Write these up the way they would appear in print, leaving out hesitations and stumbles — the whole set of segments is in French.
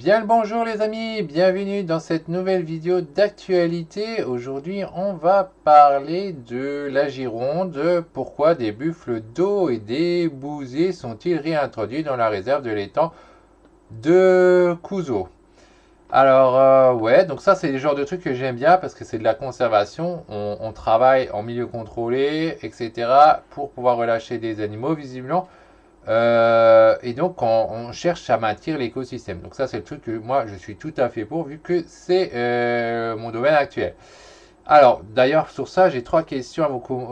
Bien le bonjour les amis, bienvenue dans cette nouvelle vidéo d'actualité. Aujourd'hui on va parler de la Gironde. Pourquoi des buffles d'eau et des bouzets sont-ils réintroduits dans la réserve de l'étang de Couzeau? Alors ouais, donc ça c'est le genre de truc que j'aime bien parce que c'est de la conservation. On travaille en milieu contrôlé, etc. pour pouvoir relâcher des animaux visiblement. Et donc, on cherche à maintenir l'écosystème. Donc ça, c'est le truc que moi, je suis tout à fait pour, vu que c'est mon domaine actuel. Alors, d'ailleurs, sur ça, j'ai trois questions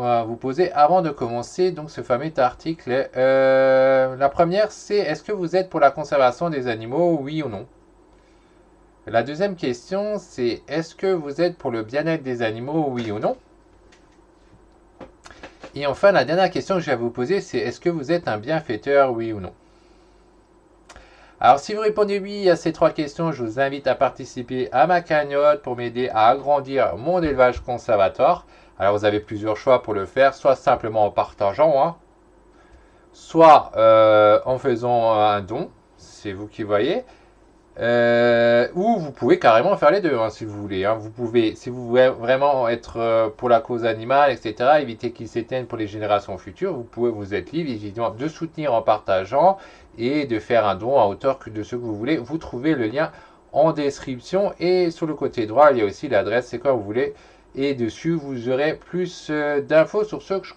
à vous poser avant de commencer donc ce fameux article. La première, c'est est-ce que vous êtes pour la conservation des animaux, oui ou non? La deuxième question, c'est est-ce que vous êtes pour le bien-être des animaux, oui ou non? Et enfin, la dernière question que je vais vous poser, c'est est-ce que vous êtes un bienfaiteur, oui ou non? Alors, si vous répondez oui à ces trois questions, je vous invite à participer à ma cagnotte pour m'aider à agrandir mon élevage conservatoire. Alors, vous avez plusieurs choix pour le faire, soit simplement en partageant, hein, soit en faisant un don, c'est vous qui voyez. Ou vous pouvez carrément faire les deux, hein, si vous voulez. Hein. Vous pouvez, si vous voulez vraiment être pour la cause animale, etc., éviter qu'ils s'éteignent pour les générations futures, vous pouvez vous être libre, évidemment, de soutenir en partageant et de faire un don à hauteur de ce que vous voulez. Vous trouvez le lien en description et sur le côté droit, il y a aussi l'adresse, c'est quoi vous voulez. Et dessus, vous aurez plus d'infos sur ce que je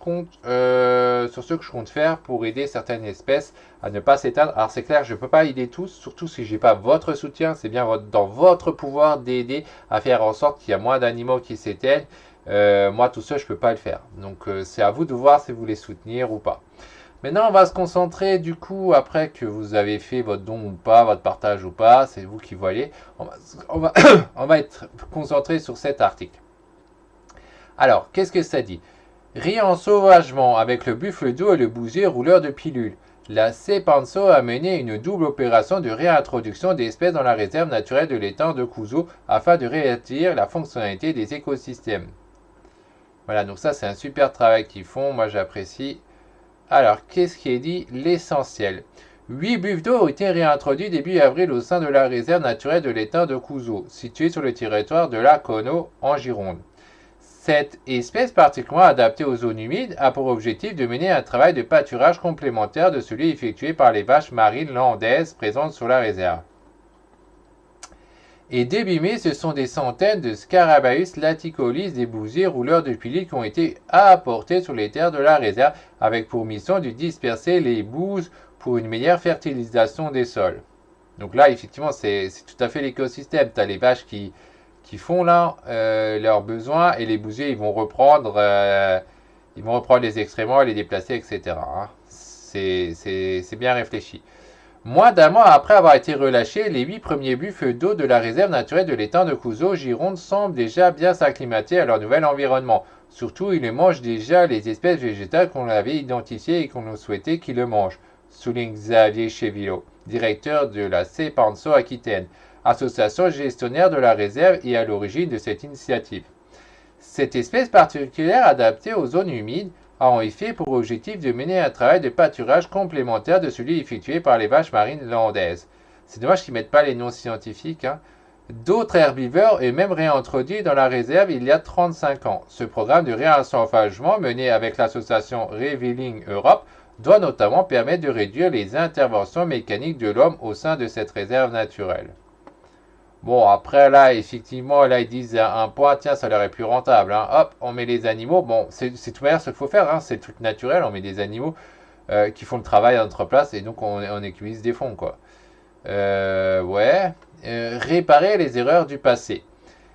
compte faire pour aider certaines espèces à ne pas s'éteindre. Alors c'est clair, je ne peux pas aider tous, surtout si je n'ai pas votre soutien. C'est bien dans votre pouvoir d'aider à faire en sorte qu'il y a moins d'animaux qui s'éteignent. Moi tout seul, je ne peux pas le faire. Donc c'est à vous de voir si vous voulez soutenir ou pas. Maintenant, on va se concentrer du coup, après que vous avez fait votre don ou pas, votre partage ou pas, c'est vous qui voyez. On va être concentré sur cet article. Alors, qu'est-ce que ça dit? Réensauvagement avec le buffle d'eau et le bousier rouleur de pilules. La CEPANSO a mené une double opération de réintroduction d'espèces dans la réserve naturelle de l'étang de Couzeau afin de rétablir la fonctionnalité des écosystèmes. Voilà, donc ça c'est un super travail qu'ils font, moi j'apprécie. Alors, qu'est-ce qui est dit? L'essentiel. 8 buffles d'eau ont été réintroduits début avril au sein de la réserve naturelle de l'étang de Couzeau, située sur le territoire de la Cono en Gironde. Cette espèce particulièrement adaptée aux zones humides a pour objectif de mener un travail de pâturage complémentaire de celui effectué par les vaches marines landaises présentes sur la réserve. Et début mai, ce sont des centaines de Scarabaeus laticolis, des bousiers rouleurs de pilules qui ont été apportés sur les terres de la réserve avec pour mission de disperser les bouses pour une meilleure fertilisation des sols. Donc là, effectivement, c'est tout à fait l'écosystème. Tu as les vaches qui font là leurs besoins et les bousiers ils vont reprendre les excréments et les déplacer, etc. Hein. C'est bien réfléchi. Moins d'un mois après avoir été relâchés, les 8 premiers buffles d'eau de la réserve naturelle de l'étang de Couzeau Gironde semblent déjà bien s'acclimater à leur nouvel environnement. Surtout, ils mangent déjà les espèces végétales qu'on avait identifiées et qu'on souhaitait qu'ils le mangent, souligne Xavier Chevillo, directeur de la CEPANSO Aquitaine, association gestionnaire de la réserve et à l'origine de cette initiative. Cette espèce particulière adaptée aux zones humides a en effet pour objectif de mener un travail de pâturage complémentaire de celui effectué par les vaches marines landaises. C'est dommage qu'ils ne mettent pas les noms scientifiques. Hein. D'autres herbivores est même réintroduit dans la réserve il y a 35 ans. Ce programme de réensauvagement mené avec l'association Revealing Europe doit notamment permettre de réduire les interventions mécaniques de l'homme au sein de cette réserve naturelle. Bon, après, là, effectivement, là, ils disent un point, tiens, ça leur est plus rentable. Hein. Hop, on met les animaux. Bon, c'est tout manière ce qu'il faut faire. Hein. C'est le truc naturel. On met des animaux qui font le travail à notre place et donc on économise des fonds, quoi. Ouais. Réparer les erreurs du passé.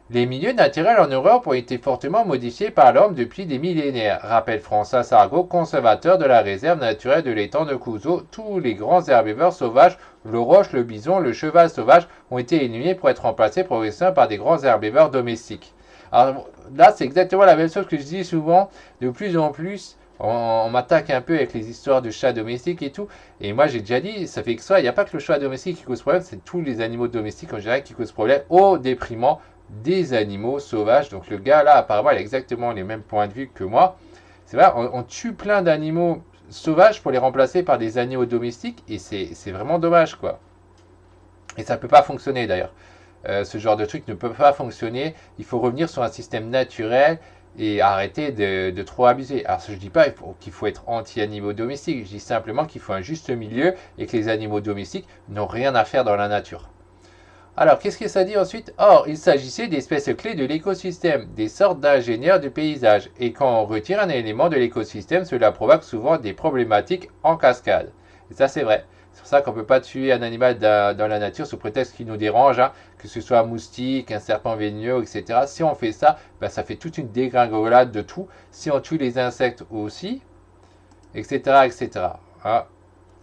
Les milieux naturels en Europe ont été fortement modifiés par l'homme depuis des millénaires, rappelle François Sargot, conservateur de la réserve naturelle de l'étang de Couzeau. Tous les grands herbivores sauvages, le roche, le bison, le cheval sauvage, ont été éliminés pour être remplacés progressivement par des grands herbivores domestiques. Alors là, c'est exactement la même chose que je dis souvent. De plus en plus, on m'attaque un peu avec les histoires de chats domestiques et tout. Et moi, j'ai déjà dit, ça fait que ça, il n'y a pas que le chat domestique qui cause problème, c'est tous les animaux domestiques en général qui causent problème au détriment des animaux sauvages. Donc le gars là, apparemment, il a exactement les mêmes points de vue que moi. C'est vrai, on tue plein d'animaux sauvages pour les remplacer par des animaux domestiques et c'est vraiment dommage, quoi. Et ça ne peut pas fonctionner d'ailleurs. Ce genre de truc ne peut pas fonctionner. Il faut revenir sur un système naturel et arrêter de trop abuser. Alors, je ne dis pas qu'il faut être anti-animaux domestiques. Je dis simplement qu'il faut un juste milieu et que les animaux domestiques n'ont rien à faire dans la nature. Alors, qu'est-ce que ça dit ensuite? Or, il s'agissait d'espèces clés de l'écosystème, des sortes d'ingénieurs du paysage. Et quand on retire un élément de l'écosystème, cela provoque souvent des problématiques en cascade. Et ça, c'est vrai. C'est pour ça qu'on ne peut pas tuer un animal dans la nature sous prétexte qu'il nous dérange, hein, que ce soit un moustique, un serpent venimeux, etc. Si on fait ça, ben, ça fait toute une dégringolade de tout. Si on tue les insectes aussi, etc., etc. Hein.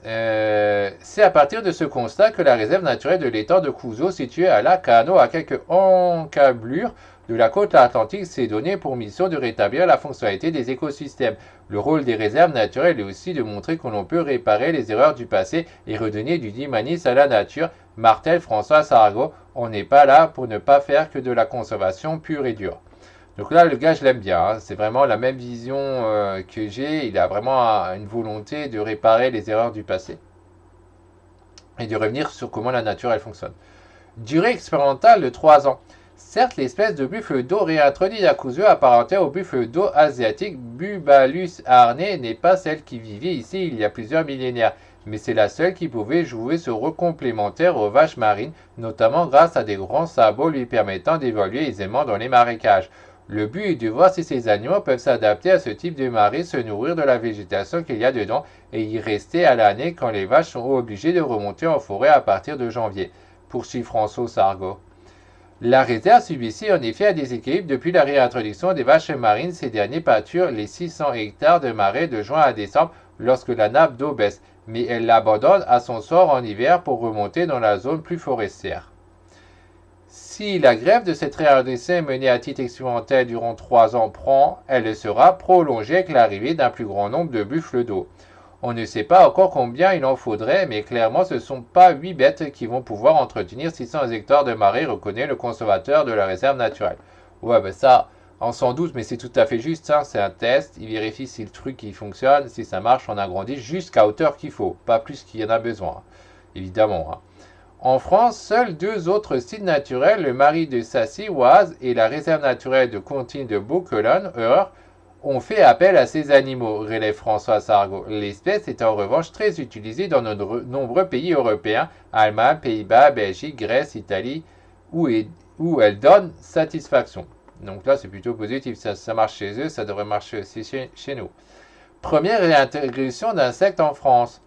C'est à partir de ce constat que la réserve naturelle de l'étang de Couzeau, située à Lacanau, à quelques encablures de la côte atlantique, s'est donnée pour mission de rétablir la fonctionnalité des écosystèmes. Le rôle des réserves naturelles est aussi de montrer que l'on peut réparer les erreurs du passé et redonner du dynamisme à la nature. Martel François Sarrago, on n'est pas là pour ne pas faire que de la conservation pure et dure. Donc là, le gars, je l'aime bien. Hein. C'est vraiment la même vision que j'ai. Il a vraiment une volonté de réparer les erreurs du passé et de revenir sur comment la nature elle fonctionne. Durée expérimentale de 3 ans. Certes, l'espèce de buffle d'eau réintroduite à Couzeau apparentée au buffle d'eau asiatique Bubalus arnais n'est pas celle qui vivait ici il y a plusieurs millénaires, mais c'est la seule qui pouvait jouer ce rôle complémentaire aux vaches marines, notamment grâce à des grands sabots lui permettant d'évoluer aisément dans les marécages. Le but est de voir si ces animaux peuvent s'adapter à ce type de marée, se nourrir de la végétation qu'il y a dedans et y rester à l'année quand les vaches sont obligées de remonter en forêt à partir de janvier, poursuit François Sarrago. La réserve subissait en effet un déséquilibre depuis la réintroduction des vaches marines. Ces derniers pâturent les 600 hectares de marais de juin à décembre lorsque la nappe d'eau baisse, mais elle l'abandonne à son sort en hiver pour remonter dans la zone plus forestière. Si la grève de cette réintroduction menée à titre expérimental durant 3 ans prend, elle sera prolongée avec l'arrivée d'un plus grand nombre de buffles d'eau. On ne sait pas encore combien il en faudrait, mais clairement ce ne sont pas 8 bêtes qui vont pouvoir entretenir 600 hectares de marais, reconnaît le conservateur de la réserve naturelle. Ouais, ben ça, on s'en doute, mais c'est tout à fait juste, hein, c'est un test, il vérifie si le truc il fonctionne, si ça marche, on agrandit jusqu'à hauteur qu'il faut, pas plus qu'il y en a besoin, évidemment. Hein. En France, seuls 2 autres sites naturels, le marais de Sassy-Oise et la réserve naturelle de Contine de Beaucolon, ont fait appel à ces animaux, relève François Sarrago. L'espèce est en revanche très utilisée dans de nombreux pays européens, Allemagne, Pays-Bas, Belgique, Grèce, Italie, où elle donne satisfaction. Donc là, c'est plutôt positif. Ça marche chez eux, ça devrait marcher aussi chez nous. Première réintroduction d'insectes en France.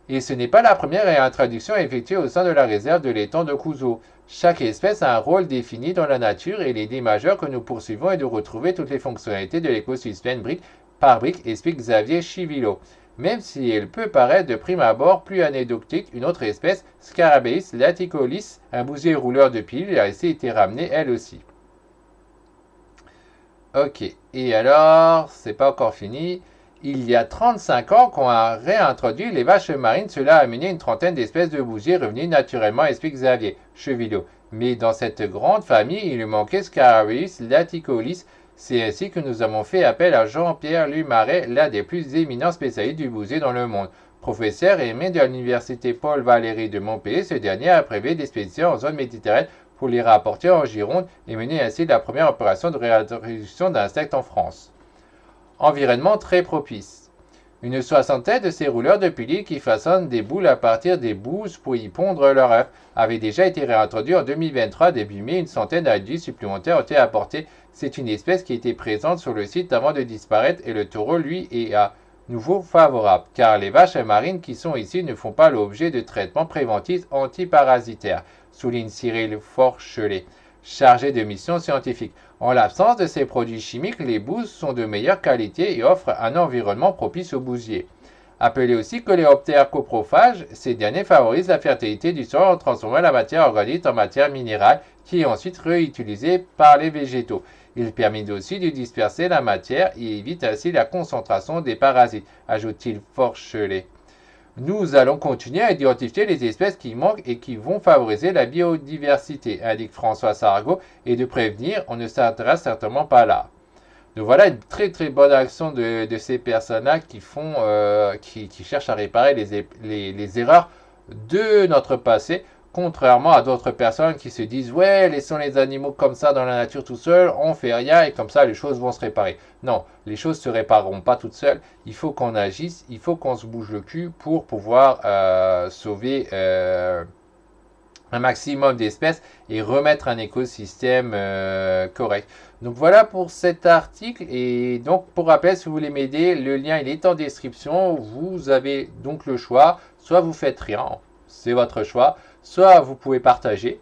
Et ce n'est pas la première réintroduction effectuée au sein de la réserve de l'étang de Couzeau. Chaque espèce a un rôle défini dans la nature et l'idée majeure que nous poursuivons est de retrouver toutes les fonctionnalités de l'écosystème brique par brique, explique Xavier Chivilo. Même si elle peut paraître de prime abord plus anecdotique, une autre espèce, Scarabaeus laticolis, un bousier rouleur de pilules, a été ramenée elle aussi. Ok, et alors, c'est pas encore fini. Il y a 35 ans qu'on a réintroduit les vaches marines, cela a amené une trentaine d'espèces de bousiers revenus naturellement, explique Xavier Chevillot. Mais dans cette grande famille, il lui manquait Scarabaeus laticolis. C'est ainsi que nous avons fait appel à Jean-Pierre Lumaret, l'un des plus éminents spécialistes du bousier dans le monde. Professeur et maître de l'université Paul Valéry de Montpellier, ce dernier a prévu d'expéditions en zone méditerranéenne pour les rapporter en Gironde et mener ainsi la première opération de réintroduction d'insectes en France. Environnement très propice. Une soixantaine de ces rouleurs de piliers qui façonnent des boules à partir des bouses pour y pondre leurs œufs avaient déjà été réintroduits en 2023. Début mai, une centaine d'adultes supplémentaires ont été apportés. C'est une espèce qui était présente sur le site avant de disparaître et le taureau, lui, est à nouveau favorable, car les vaches marines qui sont ici ne font pas l'objet de traitements préventifs antiparasitaires, souligne Cyril Forchelet, chargé de mission scientifique. En l'absence de ces produits chimiques, les bouses sont de meilleure qualité et offrent un environnement propice aux bousiers. Appelés aussi coléoptères coprophages, ces derniers favorisent la fertilité du sol en transformant la matière organique en matière minérale qui est ensuite réutilisée par les végétaux. Ils permettent aussi de disperser la matière et évitent ainsi la concentration des parasites, ajoute-t-il Forchelet. Nous allons continuer à identifier les espèces qui manquent et qui vont favoriser la biodiversité, indique François Sarrago, et de prévenir, on ne s'arrêtera certainement pas là. Donc voilà une très très bonne action de ces personnes-là qui cherchent à réparer les erreurs de notre passé Contrairement à d'autres personnes qui se disent ouais, laissons les animaux comme ça dans la nature tout seuls, on fait rien et comme ça les choses vont se réparer. Non, les choses se répareront pas toutes seules. Il faut qu'on agisse, il faut qu'on se bouge le cul pour pouvoir sauver un maximum d'espèces et remettre un écosystème correct. Donc voilà pour cet article. Et donc pour rappel, si vous voulez m'aider, le lien il est en description. Vous avez donc le choix. Soit vous faites rien, c'est votre choix. Soit vous pouvez partager,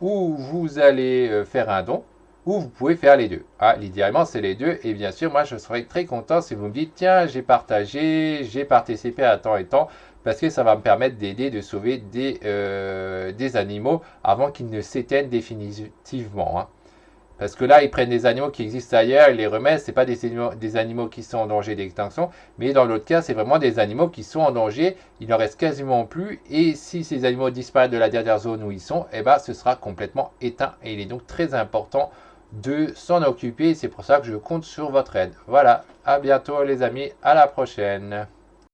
ou vous allez faire un don, ou vous pouvez faire les deux. Ah, l'idéalement, c'est les deux. Et bien sûr, moi, je serais très content si vous me dites, tiens, j'ai partagé, j'ai participé à temps et temps, parce que ça va me permettre d'aider, de sauver des animaux avant qu'ils ne s'éteignent définitivement. Hein. Parce que là, ils prennent des animaux qui existent ailleurs, ils les remettent. Ce n'est pas des animaux qui sont en danger d'extinction. Mais dans l'autre cas, c'est vraiment des animaux qui sont en danger. Il n'en reste quasiment plus. Et si ces animaux disparaissent de la dernière zone où ils sont, eh ben, ce sera complètement éteint. Et il est donc très important de s'en occuper. C'est pour ça que je compte sur votre aide. Voilà, à bientôt les amis, à la prochaine.